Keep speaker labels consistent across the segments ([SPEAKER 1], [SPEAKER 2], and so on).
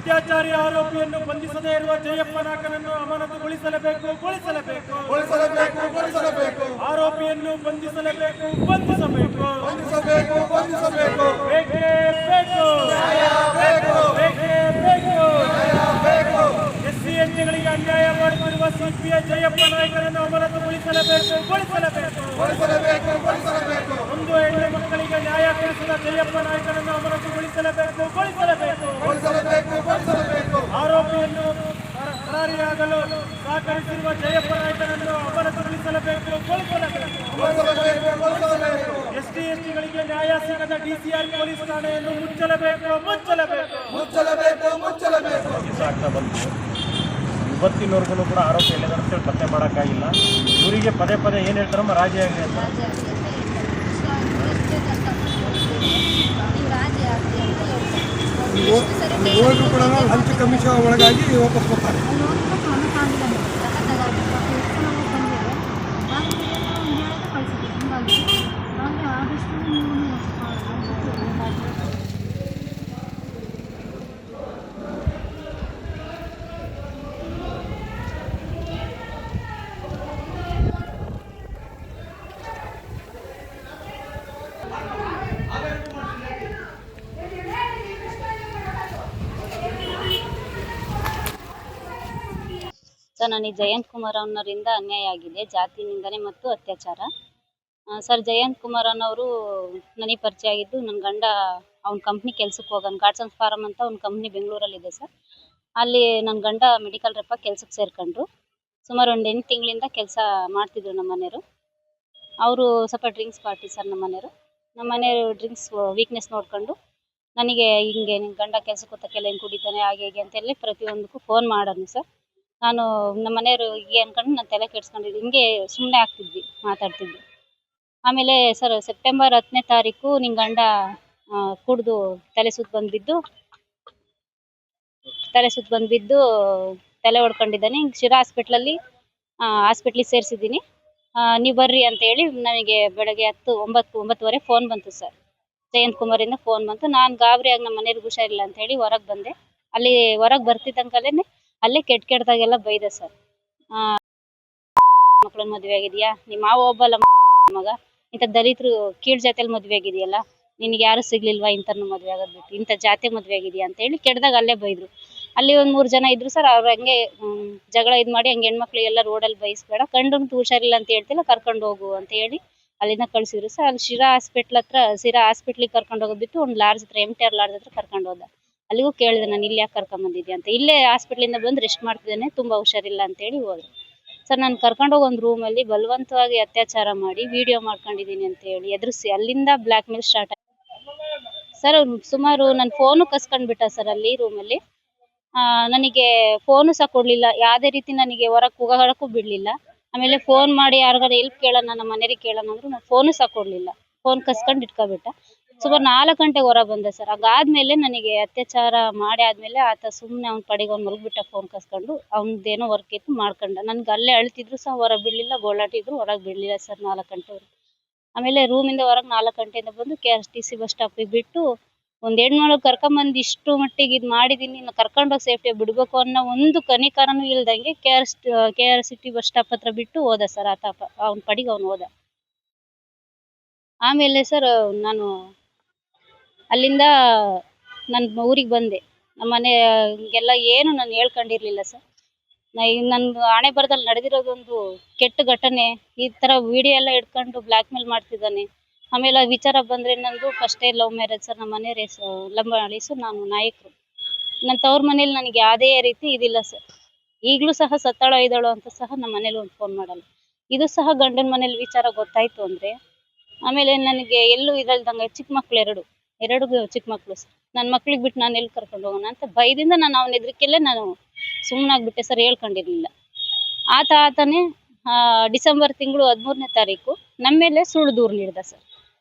[SPEAKER 1] ಅತ್ಯಾಚಾರಿ ಆರೋಪಿಯನ್ನು ಬಂಧಿಸದೇ ಇರುವ ಜಯಪ್ಪ ನಾಯಕನನ್ನು ಅಮಾನತುಗೊಳಿಸಲೇಬೇಕು. ಆರೋಪಿಯನ್ನು ಬಂಧಿಸಲೇಬೇಕು. ಬೇಕೇ ಬೇಕು. ಎಸ್ಸಿ ಎಸ್ಟಿಗಳಿಗೆ ಅನ್ಯಾಯ ಮಾಡುತ್ತಿರುವ ಸಿಪಿಐ ಜಯಪ್ಪ ನಾಯಕನನ್ನು ಅಮಾನತುಗೊಳಿಸಲೇಬೇಕು. ಒಂದು ಹೆಣ್ಣು ಮಕ್ಕಳಿಗೆ ನ್ಯಾಯ ಕೊಡಿಸಿದ ಜಯಪ್ಪ ನಾಯಕನನ್ನು ಅಮಾನತುಗೊಳಿಸಲೇಬೇಕು. ಆರೋಪಿಯನ್ನು ಪರಾರಿಯಾಗಲು ಸಹಕರಿಸಿರುವ ಜಯಪ್ಪ ನಾಯಕನನ್ನು ಅಮಾನತುಗೊಳಿಸಲೇಬೇಕು. ಎಸ್ಟಿ ಎಸ್ಟಿಗಳಿಗೆ ನ್ಯಾಯ ಸಿಗದ ಡಿಸಿಆರ್ ಪೊಲೀಸ್ ಠಾಣೆಯನ್ನು ಮುಚ್ಚಲೇಬೇಕು.
[SPEAKER 2] ಆಗ್ತಾ ಬಂತು. ಇವತ್ತಿನವರೆಗೂ ಕೂಡ ಆರೋಪಿ ಎಲ್ಲದಂತೇಳಿ ಪತ್ತೆ ಮಾಡೋಕ್ಕಾಗಿಲ್ಲ. ಇವರಿಗೆ ಪದೇ ಪದೇ ಏನು ಹೇಳ್ತಾರಮ್ಮ ರಾಜಿ ಆಗಲಿ ಅಂತ.
[SPEAKER 3] ಹೋದ್ರು ಕೂಡ ಲಂಚ ಕಮಿಷನ್ ಒಳಗಾಗಿ ವಾಪಸ್ ಬರ್ತಾರೆ.
[SPEAKER 4] ಸರ್, ನನಗೆ ಜಯಂತ್ ಕುಮಾರ್ ಅನ್ನೋರಿಂದ ಅನ್ಯಾಯ ಆಗಿದೆ. ಜಾತಿ ನಿಂದನೆ ಮತ್ತು ಅತ್ಯಾಚಾರ. ಸರ್, ಜಯಂತ್ ಕುಮಾರ್ ಅನ್ನೋರು ನನಗೆ ಪರಿಚಯ ಆಗಿದ್ದು, ನನ್ನ ಗಂಡ ಅವ್ನ ಕಂಪ್ನಿ ಕೆಲ್ಸಕ್ಕೆ ಹೋಗೋನು. ಗಾಡ್ಸನ್ ಫಾರಮ್ ಅಂತ ಒಂದು ಕಂಪ್ನಿ ಬೆಂಗಳೂರಲ್ಲಿದೆ ಸರ್. ಅಲ್ಲಿ ನನ್ನ ಗಂಡ ಮೆಡಿಕಲ್ ರೆಪ್ಪಾಗಿ ಕೆಲ್ಸಕ್ಕೆ ಸೇರ್ಕೊಂಡ್ರು. ಸುಮಾರು ಒಂದು 8 ತಿಂಗಳಿಂದ ಕೆಲಸ ಮಾಡ್ತಿದ್ರು ನಮ್ಮ ಮನೆಯವರು. ಅವರು ಸ್ವಲ್ಪ ಡ್ರಿಂಕ್ಸ್ ಪಾರ್ಟಿ ಸರ್. ನಮ್ಮ ಮನೆಯವರು ಡ್ರಿಂಕ್ಸ್ ವೀಕ್ನೆಸ್ ನೋಡ್ಕೊಂಡು ನನಗೆ ಹಿಂಗೆ ನಿನ್ನ ಗಂಡ ಕೆಲ್ಸಕ್ಕೆ ಹೋಗ್ತಕ್ಕೆಲ್ಲ ಹಿಂಗೆ ಕುಡಿತಾನೆ ಹಾಗೆ ಹೀಗೆ ಅಂತೇಳಿ ಪ್ರತಿಯೊಂದಕ್ಕೂ ಫೋನ್ ಮಾಡೋನು ಸರ್. ನಾನು ನಮ್ಮ ಮನೆಯವರು ಹೀಗೆ ಅಂದ್ಕೊಂಡು ನಾನು ತಲೆ ಕೆಡಿಸ್ಕೊಂಡಿದ್ದೆ. ಹಿಂಗೆ ಸುಮ್ಮನೆ ಆಗ್ತಿದ್ವಿ, ಮಾತಾಡ್ತಿದ್ವಿ. ಆಮೇಲೆ ಸರ್, ಸೆಪ್ಟೆಂಬರ್ 10ನೇ ತಾರೀಕು ನಿನ್ನ ಗಂಡ ಕುಡಿದು ತಲೆ ಸುತ್ತ ಬಂದುಬಿದ್ದು ತಲೆ ಹೊಡ್ಕೊಂಡಿದ್ದಾನೆ. ಶಿರಾ ಹಾಸ್ಪಿಟ್ಲಿಗೆ ಸೇರಿಸಿದ್ದೀನಿ. ನೀವು ಬರ್ರಿ ಅಂತ ಹೇಳಿ ನನಗೆ ಬೆಳಗ್ಗೆ 9:09 ಫೋನ್ ಬಂತು ಸರ್. ಜಯಂತ್ ಕುಮಾರಿಂದ ಫೋನ್ ಬಂತು. ನಾನು ಗಾಬರಿಯಾಗಿ ನಮ್ಮ ಮನೆಯವ್ರಿಗೆ ಹುಷಾರಿಲ್ಲ ಅಂತ ಹೇಳಿ ಹೊರಗೆ ಬಂದೆ. ಅಲ್ಲಿ ಹೊರಗೆ ಬರ್ತಿದ್ದಂಕಲೇ ಅಲ್ಲೇ ಕೆಟ್ಟದಾಗೆಲ್ಲ ಬೈದೆ ಸರ್. ಮಕ್ಕಳನ್ನ ಮದುವೆ ಆಗಿದೆಯಾ, ನಿಮ್ಮ ಮಾವ ಒಬ್ಬಲ್ಲ ಮಗ, ಇಂಥ ದಲಿತರು ಕೀಳ್ ಜಾತಿಯಲ್ಲಿ ಮದುವೆ ಆಗಿದೆಯಲ್ಲ, ನಿನಗೆ ಯಾರು ಸಿಗ್ಲಿಲ್ವಾ ಇಂಥವ್ರನ್ನ ಮದುವೆ ಆಗೋದು ಬಿಟ್ಟು, ಇಂಥ ಜಾತಿ ಮದುವೆ ಆಗಿದೆಯಾ ಅಂತ ಹೇಳಿ ಕೆಟ್ಟದಾಗ ಅಲ್ಲೇ ಬೈದರು. ಅಲ್ಲಿ ಒಂದು 3 ಜನ ಇದ್ರು ಸರ್. ಅವ್ರು ಹಂಗೆ ಜಗಳ ಮಾಡಿ ಹಂಗೆ ಹೆಣ್ಮಕ್ಳಿಗೆಲ್ಲ ರೋಡಲ್ಲಿ ಬೈಸ್ಬೇಡ, ಕಂಡಂತೂ ಹುಷಾರಿಲ್ಲ ಅಂತ ಹೇಳ್ತಿಲ್ಲ, ಕರ್ಕೊಂಡು ಹೋಗು ಅಂತ ಹೇಳಿ ಅಲ್ಲಿಂದ ಕಳಿಸಿದ್ರು ಸರ್. ಅಲ್ಲಿ ಶಿರಾ ಹಾಸ್ಪಿಟ್ಲಿಗೆ ಕರ್ಕೊಂಡು ಹೋಗೋದು ಬಿಟ್ಟು ಒಂದು ಲಾಡ್ಜ್ ಹತ್ರ MTR ಲಾಡ್ಜ್ ಹತ್ರ ಕರ್ಕೊಂಡು ಹೋದ. ಅಲ್ಲಿಗೂ ಕೇಳಿದೆ, ನಾನು ಇಲ್ಲಿ ಯಾಕೆ ಕರ್ಕೊಂಬಂದಿದ್ದೆ ಅಂತ. ಇಲ್ಲೇ ಹಾಸ್ಪಿಟ್ಲಿಂದ ಬಂದು ರೆಸ್ಟ್ ಮಾಡ್ತಿದ್ದೇನೆ, ತುಂಬ ಹುಷಾರಿಲ್ಲ ಅಂತೇಳಿ ಹೋದ್ರು ಸರ್. ನಾನು ಕರ್ಕೊಂಡೋಗಿ ಒಂದು ರೂಮಲ್ಲಿ ಬಲವಂತವಾಗಿ ಅತ್ಯಾಚಾರ ಮಾಡಿ ವಿಡಿಯೋ ಮಾಡ್ಕೊಂಡಿದ್ದೀನಿ ಅಂತ ಹೇಳಿ ಎದುರಿಸಿ ಅಲ್ಲಿಂದ ಬ್ಲ್ಯಾಕ್ ಮೇಲ್ ಸ್ಟಾರ್ಟ್ ಆಯ್ತು ಸರ್. ಸುಮಾರು ನನ್ನ ಫೋನು ಕಸ್ಕೊಂಡ್ಬಿಟ್ಟ ಸರ್ ಅಲ್ಲಿ ರೂಮಲ್ಲಿ. ನನಗೆ ಫೋನು ಸಹ ಕೊಡಲಿಲ್ಲ. ಯಾವುದೇ ರೀತಿ ನನಗೆ ಹೊರಗೆ ಹೋಗೋಕ್ಕೂ ಬಿಡಲಿಲ್ಲ. ಆಮೇಲೆ ಫೋನ್ ಮಾಡಿ ಯಾರಿಗಾರು ಹೆಲ್ಪ್ ಕೇಳೋಣ, ನಮ್ಮ ಮನೆಯವ್ರಿಗೆ ಕೇಳೋಣ ಅಂದ್ರು ನಾನು ಫೋನು ಸಹ ಕೊಡಲಿಲ್ಲ. ಫೋನ್ ಕಸ್ಕೊಂಡು ಇಟ್ಕೊಬಿಟ್ಟ. ಸುಮಾರು 4 ಗಂಟೆಗೆ ಹೊರ ಬಂದೆ ಸರ್. ಅದಾದ್ಮೇಲೆ ನನಗೆ ಅತ್ಯಾಚಾರ ಮಾಡಿ ಆದ್ಮೇಲೆ ಆತ ಸುಮ್ಮನೆ ಅವ್ನ ಪಡೆಗೆ ಅವ್ನು ಮಲಗಿಬಿಟ್ಟ, ಫೋನ್ ಕಸ್ಕೊಂಡು. ಅವ್ನದ್ದೇನೋ ವರ್ಕ್ ಇತ್ತು ಮಾಡ್ಕೊಂಡ. ನನಗೆ ಅಲ್ಲೇ ಅಳ್ತಿದ್ರು ಸಹ ಹೊರಗೆ ಬಿಡಲಿಲ್ಲ, ಗೋಳಾಟಿದ್ರು, ಹೊರಗೆ ಬಿಡಲಿಲ್ಲ ಸರ್ 4 ಗಂಟೆವರೆಗೆ. ಆಮೇಲೆ ರೂಮಿಂದ ಹೊರಗೆ 4 ಗಂಟೆಯಿಂದ ಬಂದು KRTC ಬಸ್ ಸ್ಟಾಪಿಗೆ ಬಿಟ್ಟು ಒಂದು ಹೆಣ್ಮಗಳು ಕರ್ಕೊಂಬಂದು ಇಷ್ಟು ಮಟ್ಟಿಗೆ ಇದು ಮಾಡಿದ್ದೀನಿ, ನಾನು ಕರ್ಕೊಂಡೋಗಿ ಸೇಫ್ಟಿಯಾಗಿ ಬಿಡಬೇಕು ಅನ್ನೋ ಒಂದು ಕನಿಕರನೂ ಇಲ್ದಂಗೆ KRCT ಬಸ್ ಸ್ಟಾಪ್ ಹತ್ರ ಬಿಟ್ಟು ಹೋದ ಸರ್. ಆತ ಅವ್ನ ಪಡಿಗೆ ಅವ್ನು ಹೋದ. ಆಮೇಲೆ ಸರ್, ನಾನು ಅಲ್ಲಿಂದ ನನ್ನ ಊರಿಗೆ ಬಂದೆ. ನಮ್ಮ ಮನೆಗೆಲ್ಲ ಏನು ನಾನು ಹೇಳ್ಕೊಂಡಿರಲಿಲ್ಲ ಸರ್. ನನ್ನ ಹಣೆ ಬರದಲ್ಲಿ ನಡೆದಿರೋದೊಂದು ಕೆಟ್ಟ ಘಟನೆ. ಈ ಥರ ವಿಡಿಯೋ ಎಲ್ಲ ಹಿಡ್ಕೊಂಡು ಬ್ಲ್ಯಾಕ್ ಮೇಲ್ ಮಾಡ್ತಿದ್ದಾನೆ. ಆಮೇಲೆ ವಿಚಾರ ಬಂದರೆ ನಂದು ಫಸ್ಟೇ ಲವ್ ಮ್ಯಾರೇಜ್ ಸರ್. ನಮ್ಮ ಮನೆಯವ್ರು ಲಂಬಾಣಿಸು, ನಾನು ನಾಯಕರು. ನನ್ನ ತವ್ರ ಮನೇಲಿ ನನಗೆ ಯಾವುದೇ ರೀತಿ ಇದಿಲ್ಲ ಸರ್. ಈಗಲೂ ಸಹ ಸತ್ತಾಳೋ ಇದ್ದಾಳೋ ಅಂತ ಸಹ ನಮ್ಮ ಮನೇಲಿ ಒಂದು ಫೋನ್ ಮಾಡಲ್ಲ. ಇದು ಸಹ ಗಂಡನ ಮನೇಲಿ ವಿಚಾರ ಗೊತ್ತಾಯಿತು ಅಂದರೆ ಆಮೇಲೆ ನನಗೆ ಎಲ್ಲೂ ಇರಲ್ದಂಗೆ ಚಿಕ್ಕ ಮಕ್ಳು ಎರಡು ಚಿಕ್ಕ ಮಕ್ಕಳು ಸರ್. ನನ್ನ ಮಕ್ಳಿಗೆ ಬಿಟ್ಟು ನಾನು ಎಲ್ಲಿ ಕರ್ಕೊಂಡು ಹೋಗೋಣ ಅಂತ ಭಯದಿಂದ ನಾನು ಅವನ ಹೆದರಿಕೆಯಲ್ಲೇ ನಾನು ಸುಮ್ಮನಾಗ್ಬಿಟ್ಟೆ ಸರ್, ಹೇಳ್ಕೊಂಡಿರಲಿಲ್ಲ. ಆತನೇ ಡಿಸೆಂಬರ್ ತಿಂಗಳು 13ನೇ ತಾರೀಕು ನಮ್ಮ ಮೇಲೆ ಸುಳ್ಳು ದೂರು ನೀಡಿದ ಸರ್.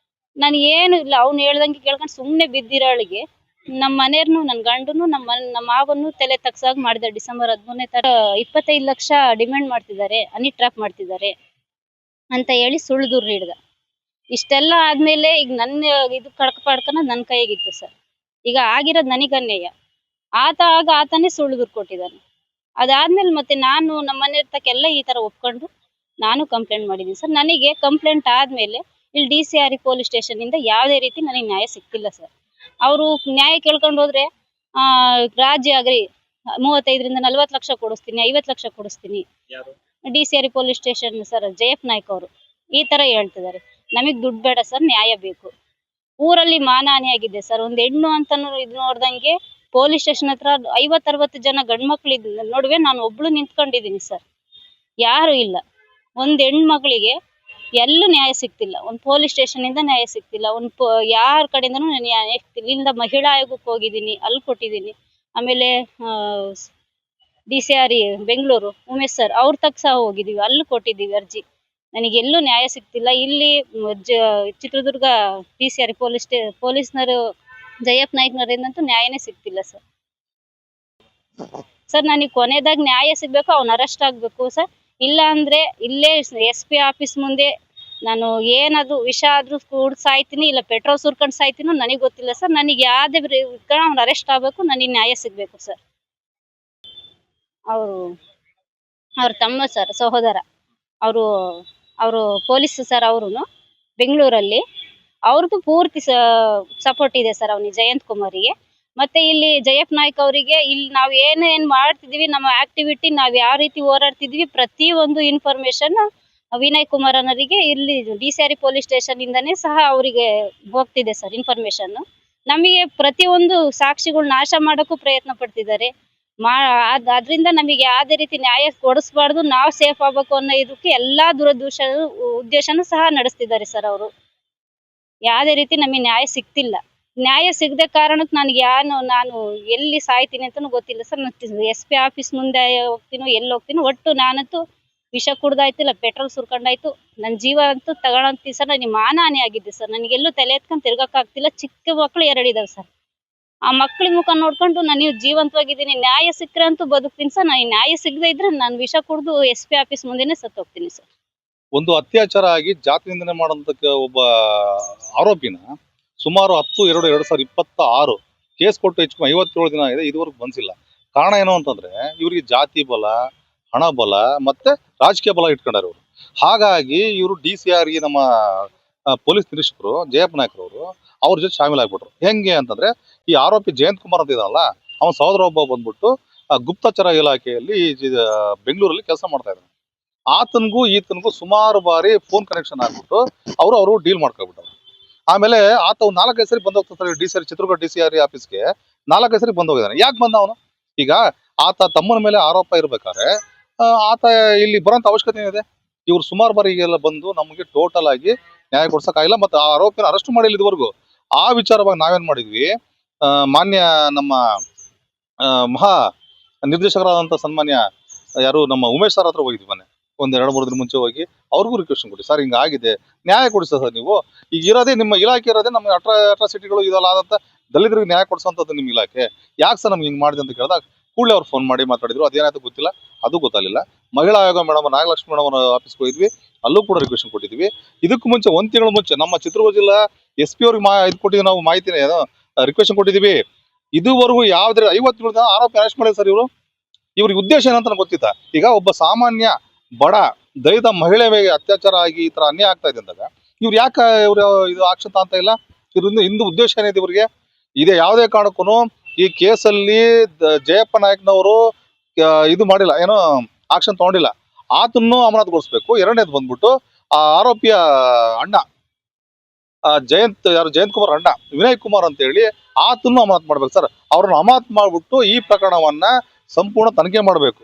[SPEAKER 4] ನಾನು ಏನು ಇಲ್ಲ, ಅವ್ನು ಹೇಳ್ದಂಗೆ ಕೇಳ್ಕೊಂಡು ಸುಮ್ಮನೆ ಬಿದ್ದಿರೋಳಿಗೆ ನಮ್ಮ ಮನೆಯವ್ರನ್ನು, ನನ್ನ ಗಂಡನು, ನಮ್ಮ ಮಾವನ್ನು ತಲೆ ತಗ್ಸಾಗಿ ಮಾಡಿದ. ಡಿಸೆಂಬರ್ 13ನೇ ತಾರೀಕು 25 ಲಕ್ಷ ಡಿಮ್ಯಾಂಡ್ ಮಾಡ್ತಿದ್ದಾರೆ, ಹನಿ ಟ್ರ್ಯಾಪ್ ಮಾಡ್ತಿದ್ದಾರೆ ಅಂತ ಹೇಳಿ ಸುಳ್ಳು ದೂರು ನೀಡಿದ. ಇಷ್ಟೆಲ್ಲ ಆದಮೇಲೆ ಈಗ ನನ್ನ ಇದು ಕಡ್ಕ ಪಡ್ಕನ ನನ್ನ ಕೈಯಾಗಿತ್ತು ಸರ್. ಈಗ ಆಗಿರೋದು ನನಗೆ ಅನ್ಯಾಯ. ಆತನೇ ಸುಳ್ಳು ದೂರು ಕೊಟ್ಟಿದ್ದಾನೆ. ಅದಾದ್ಮೇಲೆ ಮತ್ತೆ ನಾನು ನಮ್ಮ ಮನೆ ತಕ್ಕೆಲ್ಲ ಈ ತರ ಒಪ್ಕೊಂಡು ನಾನು ಕಂಪ್ಲೇಂಟ್ ಮಾಡಿದ್ದೀನಿ ಸರ್. ನನಗೆ ಕಂಪ್ಲೇಂಟ್ ಆದ್ಮೇಲೆ ಇಲ್ಲಿ DCR ಪೊಲೀಸ್ ಸ್ಟೇಷನ್ ಇಂದ ಯಾವುದೇ ರೀತಿ ನನಗೆ ನ್ಯಾಯ ಸಿಕ್ತಿಲ್ಲ ಸರ್. ಅವರು ನ್ಯಾಯ ಕೇಳ್ಕೊಂಡು ಹೋದ್ರೆ ರಾಜ್ಯ ಆಗ್ರಿ 35ರಿಂದ 40 ಲಕ್ಷ ಕೊಡಿಸ್ತೀನಿ, 50 ಲಕ್ಷ ಕೊಡಿಸ್ತೀನಿ. DCR police station sir Jayappa Naik ಅವರು ಈ ತರ ಹೇಳ್ತಿದ್ದಾರೆ. ನಮಗ್ ದುಡ್ಡು ಬೇಡ ಸರ್, ನ್ಯಾಯ ಬೇಕು. ಊರಲ್ಲಿ ಮಾನಹಾನಿ ಆಗಿದೆ ಸರ್. ಒಂದ್ ಹೆಣ್ಣು ಅಂತ ಇದು ನೋಡ್ದಂಗೆ ಪೊಲೀಸ್ ಸ್ಟೇಷನ್ ಹತ್ರ 50-60 ಜನ ಗಂಡ್ ಮಕ್ಳು ನಡುವೆ ನಾನು ಒಬ್ಳು ನಿಂತ್ಕೊಂಡಿದ್ದೀನಿ ಸರ್. ಯಾರು ಇಲ್ಲ. ಒಂದ್ ಹೆಣ್ಮಕ್ಳಿಗೆ ಎಲ್ಲೂ ನ್ಯಾಯ ಸಿಗ್ತಿಲ್ಲ. ಒಂದ್ ಪೊಲೀಸ್ ಸ್ಟೇಷನ್ ಇಂದ ನ್ಯಾಯ ಸಿಗ್ತಿಲ್ಲ. ಯಾರ ಕಡೆಯಿಂದನೂ ನ್ಯಾಯ ಸಿಗ್ತಿಲ್ಲ. ಇಲ್ಲಿಂದ ಮಹಿಳಾ ಆಯೋಗಕ್ಕೆ ಹೋಗಿದ್ದೀನಿ, ಅಲ್ಲಿ ಕೊಟ್ಟಿದ್ದೀನಿ. ಆಮೇಲೆ DCR ಬೆಂಗಳೂರು ಉಮೇಶ್ ಸರ್ ಅವ್ರ ತಕ್ಕ ಸಹ ಹೋಗಿದೀವಿ, ಅಲ್ಲಿ ಕೊಟ್ಟಿದ್ದೀವಿ ಅರ್ಜಿ. ನನಗೆ ಎಲ್ಲೂ ನ್ಯಾಯ ಸಿಗ್ತಿಲ್ಲ. ಇಲ್ಲಿ ಚಿತ್ರದುರ್ಗ DCR ಪೊಲೀಸ್ನರು ಜಯಪ್ಪ ನಾಯ್ಕನವರಿಂದಂತೂ ನ್ಯಾಯನೇ ಸಿಗ್ತಿಲ್ಲ ಸರ್. ಸರ್ ನನಗೆ ಕೊನೆದಾಗ ನ್ಯಾಯ ಸಿಗ್ಬೇಕು, ಅವ್ನು ಅರೆಸ್ಟ್ ಆಗ್ಬೇಕು ಸರ್. ಇಲ್ಲ ಅಂದ್ರೆ ಇಲ್ಲೇ SP ಆಫೀಸ್ ಮುಂದೆ ನಾನು ಏನಾದ್ರು ವಿಷ ಆದ್ರೂ ಕುಡ್ದು ಸಾಯ್ತೀನಿ, ಇಲ್ಲ ಪೆಟ್ರೋಲ್ ಸುರ್ಕೊಂಡು ಸಾಯ್ತೀನೋ ನನಗೆ ಗೊತ್ತಿಲ್ಲ ಸರ್. ನನಗೆ ಯಾವ್ದೇ ಅವ್ನು ಅರೆಸ್ಟ್ ಆಗ್ಬೇಕು, ನನಗೆ ನ್ಯಾಯ ಸಿಗ್ಬೇಕು ಸರ್. ಅವ್ರ ತಮ್ಮ ಸರ್, ಸಹೋದರ ಅವರು ಪೊಲೀಸ್ ಸರ್. ಅವ್ರು ಬೆಂಗಳೂರಲ್ಲಿ ಅವ್ರದ್ದು ಪೂರ್ತಿ ಸಪೋರ್ಟ್ ಇದೆ ಸರ್ ಅವನಿಗೆ, ಜಯಂತ್ ಕುಮಾರಿಗೆ. ಮತ್ತೆ ಇಲ್ಲಿ ಜಯಪ್ಪ ನಾಯ್ಕ ಅವರಿಗೆ ಇಲ್ಲಿ ನಾವು ಏನೇನ್ ಮಾಡ್ತಿದೀವಿ, ನಮ್ಮ ಆಕ್ಟಿವಿಟಿ ನಾವ್ ಯಾವ ರೀತಿ ಹೋರಾಡ್ತಿದ್ವಿ, ಪ್ರತಿ ಒಂದು ಇನ್ಫಾರ್ಮೇಶನ್ ವಿನಯ್ ಕುಮಾರ್ ಅನ್ನೋರಿಗೆ ಇಲ್ಲಿ DCR ಪೊಲೀಸ್ ಸ್ಟೇಷನ್ ಇಂದಾನೇ ಸಹ ಅವರಿಗೆ ಹೋಗ್ತಿದೆ ಸರ್ ಇನ್ಫಾರ್ಮೇಶನ್. ನಮಗೆ ಪ್ರತಿಯೊಂದು ಸಾಕ್ಷಿಗಳು ನಾಶ ಮಾಡಕ್ಕೂ ಪ್ರಯತ್ನ ಪಡ್ತಿದ್ದಾರೆ. ಅದ್ರಿಂದ ನಮಗೆ ಯಾವುದೇ ರೀತಿ ನ್ಯಾಯ ಕೊಡಿಸ್ಬಾರ್ದು, ನಾವು ಸೇಫ್ ಆಗ್ಬೇಕು ಅನ್ನೋ ಇದಕ್ಕೆ ಎಲ್ಲಾ ಉದ್ದೇಶನೂ ಸಹ ನಡೆಸ್ತಿದ್ದಾರೆ ಸರ್ ಅವರು. ಯಾವುದೇ ರೀತಿ ನಮಗೆ ನ್ಯಾಯ ಸಿಗ್ತಿಲ್ಲ. ನ್ಯಾಯ ಸಿಗದೆ ಕಾರಣಕ್ಕೆ ನಾನು ಎಲ್ಲಿ ಸಾಯ್ತೀನಿ ಅಂತಾನು ಗೊತ್ತಿಲ್ಲ ಸರ್. SP ಆಫೀಸ್ ಮುಂದೆ ಹೋಗ್ತೀನೋ ಎಲ್ಲಿ ಹೋಗ್ತೀನೋ, ಒಟ್ಟು ನಾನಂತೂ ವಿಷ ಕುಡ್ದಾಯ್ತು, ಇಲ್ಲ ಪೆಟ್ರೋಲ್ ಸುರ್ಕೊಂಡಾಯ್ತು, ನನ್ನ ಜೀವ ಅಂತೂ ತಗೊಳಂತೀವಿ ಸರ್. ನನಗೆ ಮಾನಹಾನಿ ಆಗಿದೆ ಸರ್. ನನಗೆಲ್ಲೂ ತಲೆ ಎತ್ಕೊಂಡು ತಿರ್ಗಕ್ ಆಗ್ತಿಲ್ಲ. ಚಿಕ್ಕ ಮಕ್ಳು 2 ಇದಾವೆ ಸರ್. ಆ ಮಕ್ಳ ಮುಖ ನೋಡ್ಕೊಂಡು ನಾನು ಜೀವಂತವಾಗಿದ್ದೀನಿ. ನ್ಯಾಯ ಸಿಕ್ಕರೆ ಅಂತೂ ಬದುಕ್ತೀನಿ ಸರ್. ನಾನು ನ್ಯಾಯ ಸಿಗದೆ ಇದ್ರೆ ನಾನು ವಿಷ ಕುಡ್ದು SP ಆಫೀಸ್ ಮುಂದೆನೆ ಸತ್ತು ಹೋಗ್ತೀನಿ ಸರ್.
[SPEAKER 5] ಒಂದು ಅತ್ಯಾಚಾರ ಆಗಿ ಜಾತಿ ನಿಂದನೆ ಮಾಡೋದಕ್ಕೆ ಒಬ್ಬ ಆರೋಪಿನ ಸುಮಾರು 10/2/2026 ಕೇಸ್ ಕೊಟ್ಟು ಹೆಚ್ಚು 57 ದಿನ ಆಗಿದೆ, ಇದುವರೆಗೂ ಬಂದಿಲ್ಲ. ಕಾರಣ ಏನು ಅಂತಂದ್ರೆ ಇವರಿಗೆ ಜಾತಿ ಬಲ, ಹಣ ಬಲ ಮತ್ತೆ ರಾಜಕೀಯ ಬಲ ಇಟ್ಕೊಂಡಾರೆ ಇವರು. ಹಾಗಾಗಿ ಇವರು DCR ನಮ್ಮ ಪೊಲೀಸ್ ನಿರೀಕ್ಷಕರು ಜಯಪ್ಪ ನಾಯ್ಕರವರು ಅವ್ರ ಜೊತೆ ಶಾಮೀಲಾಗ್ಬಿಟ್ರು. ಹೆಂಗೆ ಅಂತಂದ್ರೆ ಈ ಆರೋಪಿ ಜಯಂತ್ ಕುಮಾರ್ ಅಂತ ಇದ್ದಾನಲ್ಲ, ಅವನ ಸಹೋದರ ಒಬ್ಬ ಬಂದ್ಬಿಟ್ಟು ಗುಪ್ತಚರ ಇಲಾಖೆಯಲ್ಲಿ ಬೆಂಗಳೂರಲ್ಲಿ ಕೆಲಸ ಮಾಡ್ತಾ ಇದ್ದಾನೆ. ಆತನಿಗೂ ಈತನಿಗೂ ಸುಮಾರು ಬಾರಿ ಫೋನ್ ಕನೆಕ್ಷನ್ ಆಗ್ಬಿಟ್ಟು ಅವರು ಡೀಲ್ ಮಾಡ್ಕೊಬಿಟ್ಟರು. ಆಮೇಲೆ ಆತ 4-5 ಸರಿ ಬಂದ್ ಹೋಗ್ತಾರೆ ಚಿತ್ರದುರ್ಗ DCR ಆಫೀಸ್ಗೆ. 4-5 ಸರಿ ಬಂದ್ ಹೋಗಿದ್ದಾನೆ. ಯಾಕೆ ಬಂದ ಅವನು? ಈಗ ಆತ ತಮ್ಮನ ಮೇಲೆ ಆರೋಪ ಇರ್ಬೇಕಾದ್ರೆ ಆತ ಇಲ್ಲಿ ಬರೋಂತ ಅವಶ್ಯಕತೆ ಏನಿದೆ? ಇವ್ರು ಸುಮಾರು ಬಾರಿ ಈಗೆಲ್ಲ ಬಂದು ನಮಗೆ ಟೋಟಲ್ ಆಗಿ ನ್ಯಾಯ ಕೊಡ್ಸಕ್ಕಾಗಿಲ್ಲ, ಮತ್ತೆ ಆ ಆರೋಪಿನ ಅರೆಸ್ಟ್ ಮಾಡಿಲ್ಲ ಇದುವರೆಗೂ. ಆ ವಿಚಾರವಾಗಿ ನಾವೇನ್ ಮಾಡಿದ್ವಿ, ಮಾನ್ಯ ನಮ್ಮ ಮಹಾ ನಿರ್ದೇಶಕರಾದಂತ ಸನ್ಮಾನ್ಯ ಯಾರು ನಮ್ಮ ಉಮೇಶ್ ಸರ್ ಹತ್ರ ಹೋಗಿದ್ವಿ. ಮೊನ್ನೆ 1-2-3 ದಿನ ಮುಂಚೆ ಹೋಗಿ ಅವ್ರಿಗೂ ರಿಕ್ವೆಸ್ಟ್ ಕೊಡಿ, ಸರ್ ಹಿಂಗ ಆಗಿದೆ, ನ್ಯಾಯ ಕೊಡಿಸ ಸರ್. ನೀವು ಈಗ ಇರೋದೇ ನಿಮ್ಮ ಇಲಾಖೆ ಇರೋದೇ ನಮ್ಮ ಅಟ್ರಾಸಿಟಿಗಳು ಇದೆಲ್ಲ ಆದಂತ ದಲಿತರಿಗೆ ನ್ಯಾಯ ಕೊಡಿಸೋಂಥದ್ದು ನಿಮ್ಮ ಇಲಾಖೆ. ಯಾಕೆ ಸರ್ ನಮ್ಗೆ ಹಿಂಗ್ ಮಾಡಿದೆ ಅಂತ ಕೇಳಿದಾಗ ಕೂಡಲೇ ಅವ್ರು ಫೋನ್ ಮಾಡಿ ಮಾತಾಡಿದ್ರು. ಅದೇನಾಯ್ತು ಗೊತ್ತಿಲ್ಲ, ಅದು ಗೊತ್ತಾಗಲಿಲ್ಲ. ಮಹಿಳಾ ಆಯೋಗ ಮೇಡಮ್ ನಾಗಲಕ್ಷ್ಮಿ ಮೇಡಮ್ ಅವರ ಆಫೀಸ್ಗೆ ಹೋಗಿದ್ವಿ, ಅಲ್ಲೂ ಕೂಡ ರಿಕ್ವೆಸ್ಟ್ ಕೊಟ್ಟಿದ್ವಿ. ಇದಕ್ಕೂ ಮುಂಚೆ 1 ತಿಂಗಳ ಮುಂಚೆ ನಮ್ಮ ಚಿತ್ರದುರ್ಗ ಜಿಲ್ಲಾ SP ಅವ್ರಿಗೆ ಇದು ಕೊಟ್ಟಿದ್ವಿ, ನಾವು ಮಾಹಿತಿನ ರಿಕ್ವೆಸ್ಟ್ ಕೊಟ್ಟಿದ್ದೀವಿ. ಇದುವರೆಗೂ ಯಾವ್ದಾರ 50 ದಿನ ಆರೋಪಿ ಅರೆಸ್ಟ್ ಮಾಡಿದ್ರು ಸರ್. ಇವ್ರಿಗೆ ಉದ್ದೇಶ ಏನಂತ ಗೊತ್ತಿತ್ತ? ಈಗ ಒಬ್ಬ ಸಾಮಾನ್ಯ ಬಡ ದಲಿತ ಮಹಿಳೆ ಮೇಲೆ ಅತ್ಯಾಚಾರ ಆಗಿ ಈ ತರ ಅನ್ಯಾಯ ಆಗ್ತಾ ಇದೆ ಅಂದಾಗ ಇವ್ರು ಯಾಕೆ ಇದು ಆಕ್ಷನ್ ಅಂತ ಇಲ್ಲ? ಇದ್ರಿಂದ ಹಿಂದೆ ಉದ್ದೇಶ ಏನಿದೆ ಇವ್ರಿಗೆ? ಇದೇ ಯಾವುದೇ ಕಾರಣಕ್ಕೂ ಈ ಕೇಸಲ್ಲಿ ಜಯಪ್ಪ ನಾಯ್ಕನವರು ಇದು ಮಾಡಿಲ್ಲ, ಏನೋ ಆಕ್ಷನ್ ತಗೊಂಡಿಲ್ಲ. ಆತನ್ನು ಅಮಾನತುಗೊಳಿಸ್ಬೇಕು. 2ನೇದು ಬಂದ್ಬಿಟ್ಟು ಆ ಆರೋಪಿಯ ಅಣ್ಣ ಜಯಂತ್ ಕುಮಾರ್ ಅಣ್ಣ ವಿನಯ್ ಕುಮಾರ್ ಅಂತ ಹೇಳಿ ಆತನ್ನು ಅಮಾನತು ಮಾಡ್ಬೇಕು ಸರ್. ಅವ್ರನ್ನ ಅಮಾನತು ಮಾಡ್ಬಿಟ್ಟು ಈ ಪ್ರಕರಣವನ್ನ ಸಂಪೂರ್ಣ ತನಿಖೆ ಮಾಡಬೇಕು.